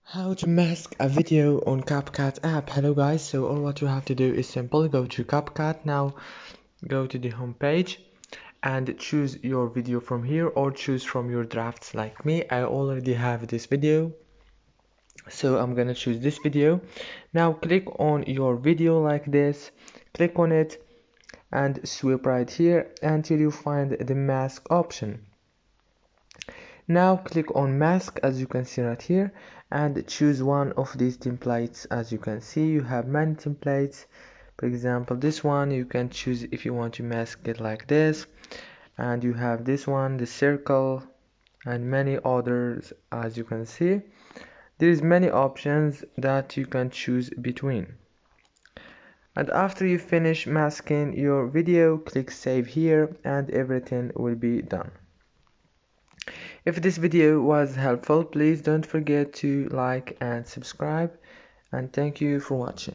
How to mask a video on CapCut app. Hello guys, so all what you have to do is simply go to CapCut. Now go to the home page and choose your video from here, or choose from your drafts. Like me, I already have this video, so I'm gonna choose this video. Now click on your video like this, click on it and swipe right here until you find the mask option. Now click on mask, as you can see right here, and choose one of these templates. As you can see, you have many templates. For example, this one you can choose if you want to mask it like this, and you have this one, the circle, and many others. As you can see, there is many options that you can choose between. And after you finish masking your video, click save here and everything will be done. If this video was helpful, please don't forget to like and subscribe, and thank you for watching.